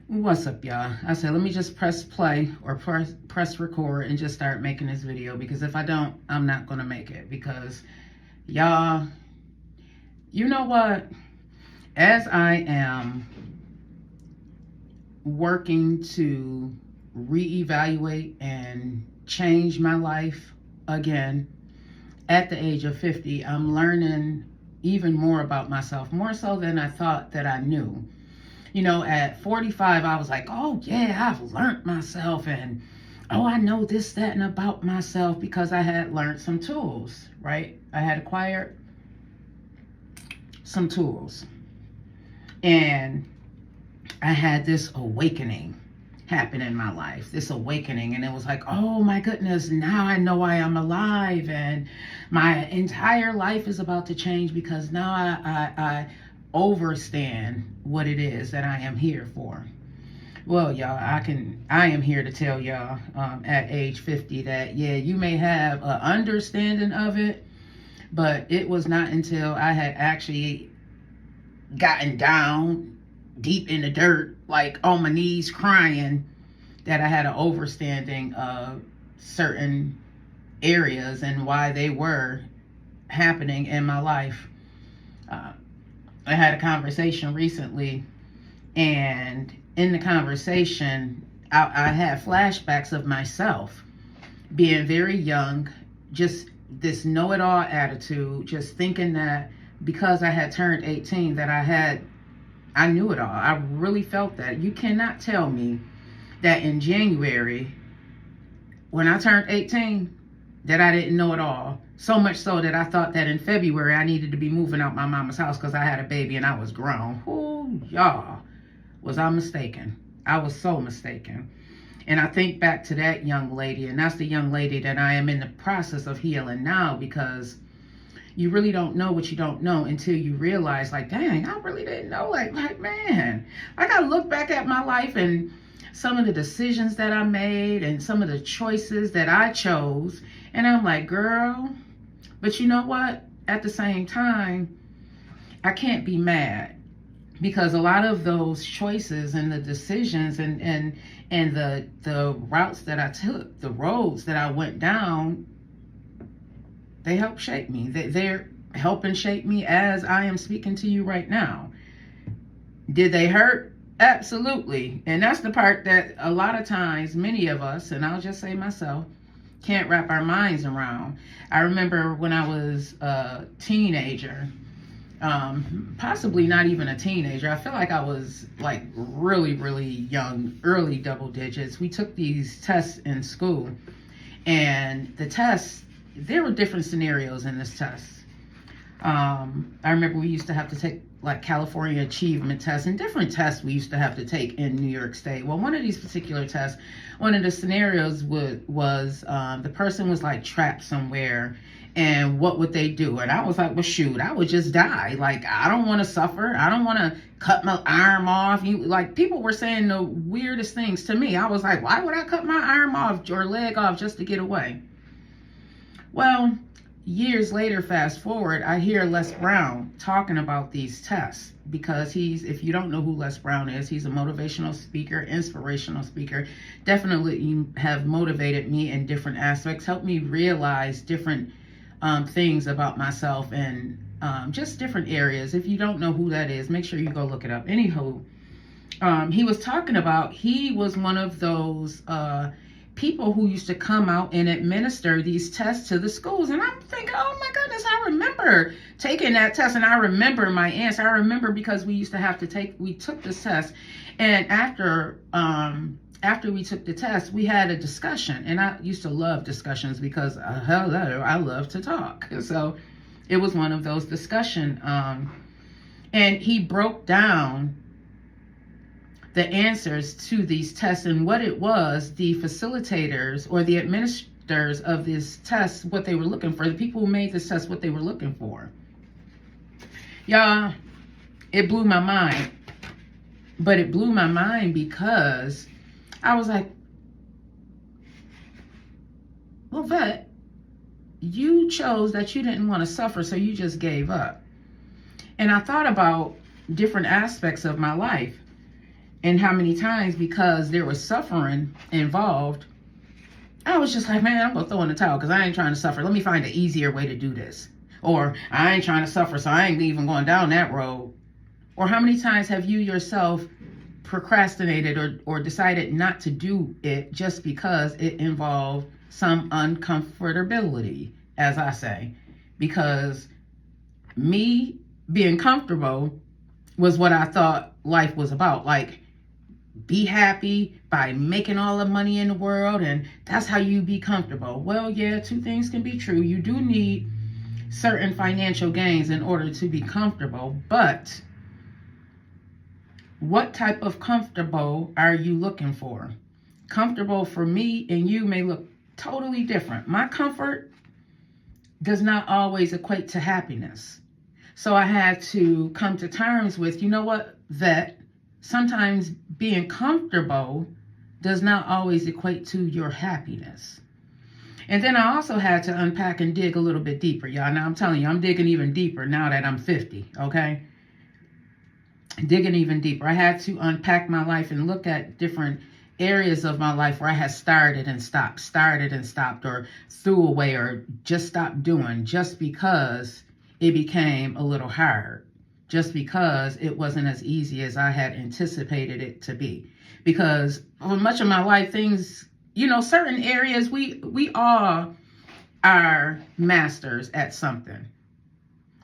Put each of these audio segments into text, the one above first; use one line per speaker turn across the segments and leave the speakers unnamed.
What's up, y'all? I said, let me just press play or press record and just start making this video, because if I don't, I'm not going to make it. Because y'all, you know what? As I am working to reevaluate and change my life again at the age of 50, I'm learning even more about myself, more so than I thought that I knew. You know, at 45, I was like, oh yeah, I've learned myself, and oh, I know this, that, and about myself, because I had learned some tools, right? I had acquired some tools, and I had this awakening happen in my life, this awakening, and it was like, oh my goodness, now I know I am alive, and my entire life is about to change, because now I overstand what it is that I am here for. Well, y'all, I am here to tell y'all at age 50 that, yeah, you may have an understanding of it, but it was not until I had actually gotten down deep in the dirt, like on my knees crying, that I had an overstanding of certain areas and why they were happening in my life. I had a conversation recently, and in the conversation, I had flashbacks of myself being very young, just this know-it-all attitude, just thinking that because I had turned 18 that I knew it all. I really felt that. You cannot tell me that in January, when I turned 18, that I didn't know it all. So much so that I thought that in February I needed to be moving out my mama's house because I had a baby and I was grown. Ooh, y'all, was I mistaken? I was so mistaken. And I think back to that young lady, and that's the young lady that I am in the process of healing now, because you really don't know what you don't know until you realize, like, dang, I really didn't know. Like, man, I got to look back at my life and some of the decisions that I made and some of the choices that I chose. And I'm like, girl, but you know what? At the same time, I can't be mad, because a lot of those choices and the decisions and the routes that I took, the roads that I went down, they helped shape me. They're helping shape me as I am speaking to you right now. Did they hurt? Absolutely. And that's the part that a lot of times, many of us, and I'll just say myself, can't wrap our minds around. I remember when I was a teenager, possibly not even a teenager. I feel like I was like really, really young, early double digits. We took these tests in school, and the tests, there were different scenarios in this test. I remember we used to have to take like California achievement tests and different tests we used to have to take in New York State. Well, one of these particular tests, one of the scenarios was the person was like trapped somewhere, and what would they do? And I was like, well, shoot, I would just die. Like, I don't want to suffer. I don't want to cut my arm off. Like, people were saying the weirdest things to me. I was like, why would I cut my arm off or leg off just to get away? Well, years later, fast forward, I hear Les Brown talking about these tests, because if you don't know who Les Brown is, he's a motivational speaker, inspirational speaker, definitely have motivated me in different aspects, helped me realize different things about myself, and just different areas. If you don't know who that is, make sure you go look it up. Anywho, he was talking about, he was one of those people who used to come out and administer these tests to the schools. And I'm thinking, oh my goodness, I remember taking that test, and I remember my answer. I remember because we took this test, and after we took the test, we had a discussion. And I used to love discussions, because hello, I love to talk. So it was one of those discussion. And he broke down the answers to these tests and what it was the facilitators or the administrators of this test, what they were looking for, the people who made this test, what they were looking for. Y'all, it blew my mind. But it blew my mind because I was like, well, Vet, you chose that you didn't want to suffer, so you just gave up. And I thought about different aspects of my life. And how many times, because there was suffering involved, I was just like, man, I'm going to throw in the towel because I ain't trying to suffer. Let me find an easier way to do this. Or I ain't trying to suffer, so I ain't even going down that road. Or how many times have you yourself procrastinated or decided not to do it just because it involved some uncomfortability, as I say? Because me being comfortable was what I thought life was about. Like, be happy by making all the money in the world, and that's how you be comfortable. Well, yeah, two things can be true. You do need certain financial gains in order to be comfortable, but what type of comfortable are you looking for? Comfortable for me and you may look totally different. My comfort does not always equate to happiness. So I had to come to terms with, you know what, that sometimes being comfortable does not always equate to your happiness. And then I also had to unpack and dig a little bit deeper, y'all. Now I'm telling you, I'm digging even deeper now that I'm 50, okay? Digging even deeper. I had to unpack my life and look at different areas of my life where I had started and stopped, or threw away, or just stopped doing, just because it became a little hard, just because it wasn't as easy as I had anticipated it to be. Because for much of my life, things, certain areas, we all are masters at something.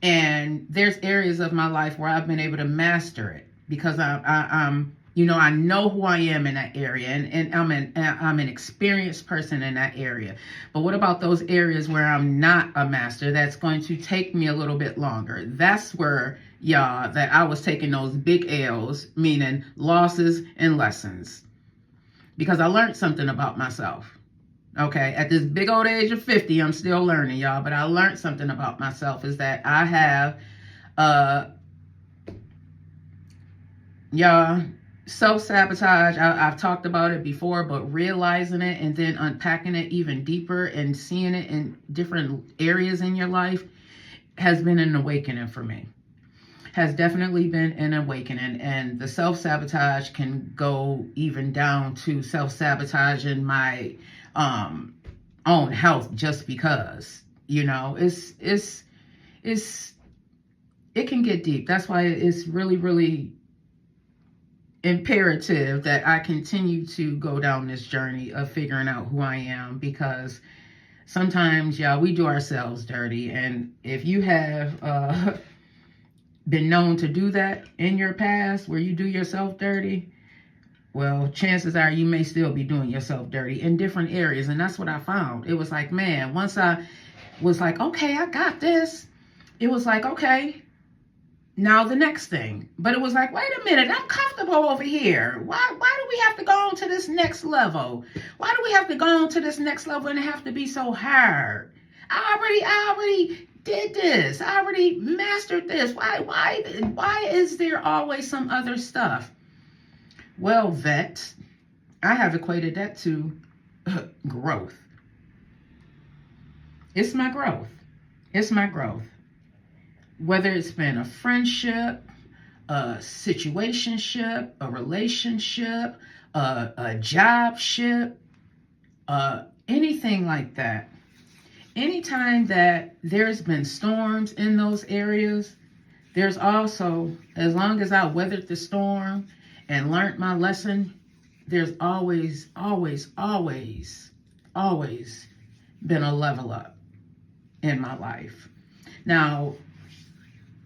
And there's areas of my life where I've been able to master it because I'm I know who I am in that area, and I'm an experienced person in that area. But what about those areas where I'm not a master? That's going to take me a little bit longer. That's where, y'all, that I was taking those big L's, meaning losses and lessons, because I learned something about myself. Okay, at this big old age of 50, I'm still learning, y'all, but I learned something about myself, is that I have, self-sabotage. I've talked about it before, but realizing it and then unpacking it even deeper and seeing it in different areas in your life has been an awakening for me. Has definitely been an awakening. And the self-sabotage can go even down to self-sabotaging my own health, just because, it can get deep. That's why it's really, really imperative that I continue to go down this journey of figuring out who I am, because sometimes, y'all, we do ourselves dirty. And if you have been known to do that in your past, where you do yourself dirty, well, chances are you may still be doing yourself dirty in different areas. And that's what I found. It was like, man, once I was like, okay, I got this, it was like, okay, now the next thing. But it was like, wait a minute, I'm comfortable over here. Why do we have to go on to this next level? Why do we have to go on to this next level and have to be so hard? I already did this. I already mastered this. Why is there always some other stuff? Well, vet, I have equated that to growth. It's my growth. It's my growth. Whether it's been a friendship, a situationship, a relationship, a jobship, anything like that. Anytime that there's been storms in those areas, there's also, as long as I weathered the storm and learned my lesson, there's always been a level up in my life. Now,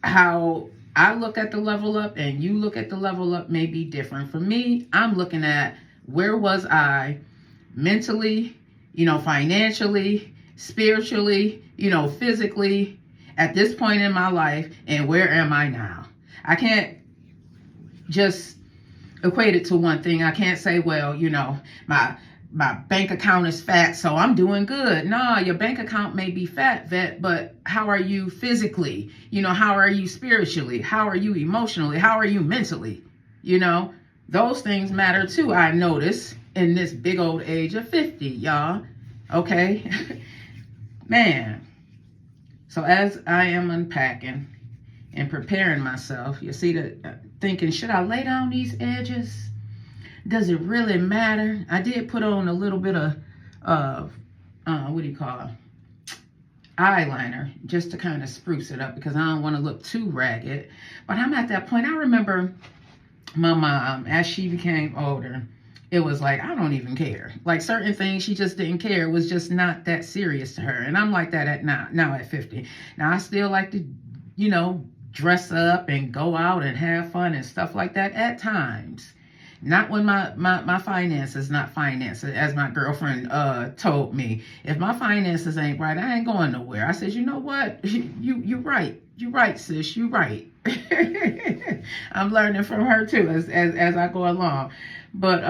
how I look at the level up and you look at the level up may be different. For me, I'm looking at where was I mentally, financially, spiritually, physically at this point in my life, and where am I now? I can't just equate it to one thing. I can't say, well, my bank account is fat, so I'm doing good. No, your bank account may be fat, vet, but how are you physically? How are you spiritually? How are you emotionally? How are you mentally? Those things matter too, I notice, in this big old age of 50, y'all. Okay? Man. So as I am unpacking and preparing myself. You see, thinking, should I lay down these edges? Does it really matter? I did put on a little bit of, what do you call it? Eyeliner, just to kind of spruce it up, because I don't want to look too ragged. But I'm at that point. I remember my mom, as she became older, it was like, I don't even care. Like, certain things she just didn't care. It was just not that serious to her. And I'm like that now at 50. Now I still like to, dress up and go out and have fun and stuff like that at times. Not when my finances not finances, as my girlfriend told me. If my finances ain't right, I ain't going nowhere. I said, you know what? You right. You right, sis. You right. I'm learning from her too as I go along. But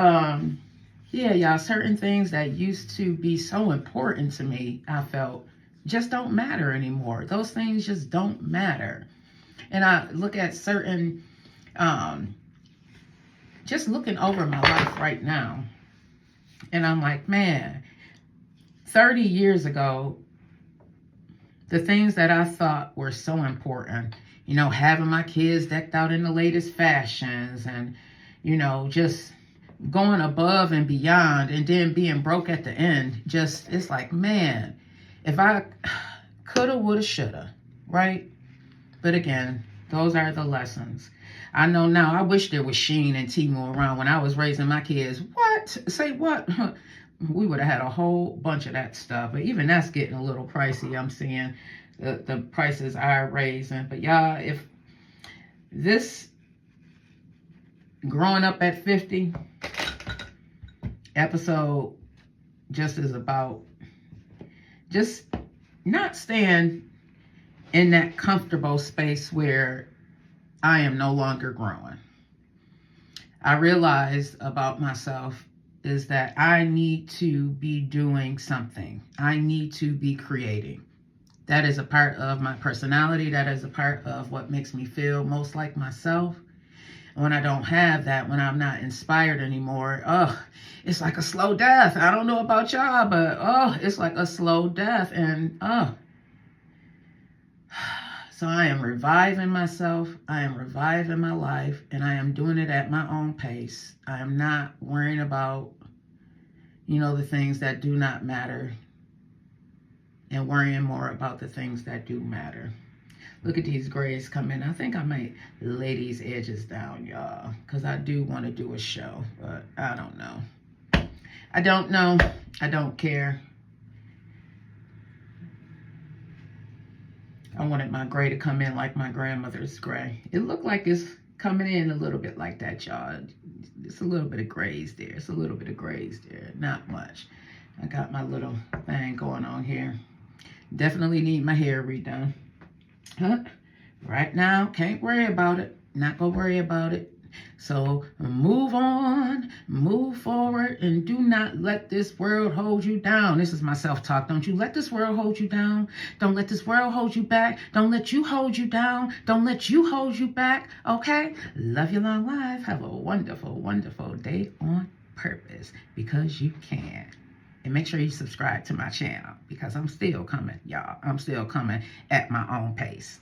yeah, y'all, certain things that used to be so important to me, I felt, just don't matter anymore. Those things just don't matter. And I look at certain just looking over my life right now, and I'm like, man, 30 years ago, the things that I thought were so important, having my kids decked out in the latest fashions and, just going above and beyond, and then being broke at the end, it's like, man, if I coulda, woulda, shoulda, right? But again, those are the lessons. I know now, I wish there was Shein and Temu around when I was raising my kids. What? Say what? We would have had a whole bunch of that stuff. But even that's getting a little pricey. I'm seeing the prices are raising. But y'all, if this growing up at 50 episode just is about just not staying in that comfortable space where I am no longer growing. I realized about myself is that I need to be doing something. I need to be creating. That is a part of my personality. That is a part of what makes me feel most like myself. When I don't have that, when I'm not inspired anymore, it's like a slow death. I don't know about y'all, but it's like a slow death. And so I am reviving myself. I am reviving my life, and I am doing it at my own pace. I am not worrying about, the things that do not matter, and worrying more about the things that do matter. Look at these grays come in. I think I might lay these edges down, y'all, because I do want to do a show, but I don't know. I don't know. I don't care. I wanted my gray to come in like my grandmother's gray. It looked like it's coming in a little bit like that, y'all. It's a little bit of grays there. It's a little bit of grays there. Not much. I got my little thing going on here. Definitely need my hair redone. Right now, can't worry about it. Not gonna worry about it. So move on, move forward, and do not let this world hold you down. This is my self-talk. Don't you let this world hold you down. Don't let this world hold you back. Don't let you hold you down. Don't let you hold you back. Okay? Love you long life. Have a wonderful, wonderful day on purpose, because you can. And make sure you subscribe to my channel, because I'm still coming, y'all. I'm still coming at my own pace.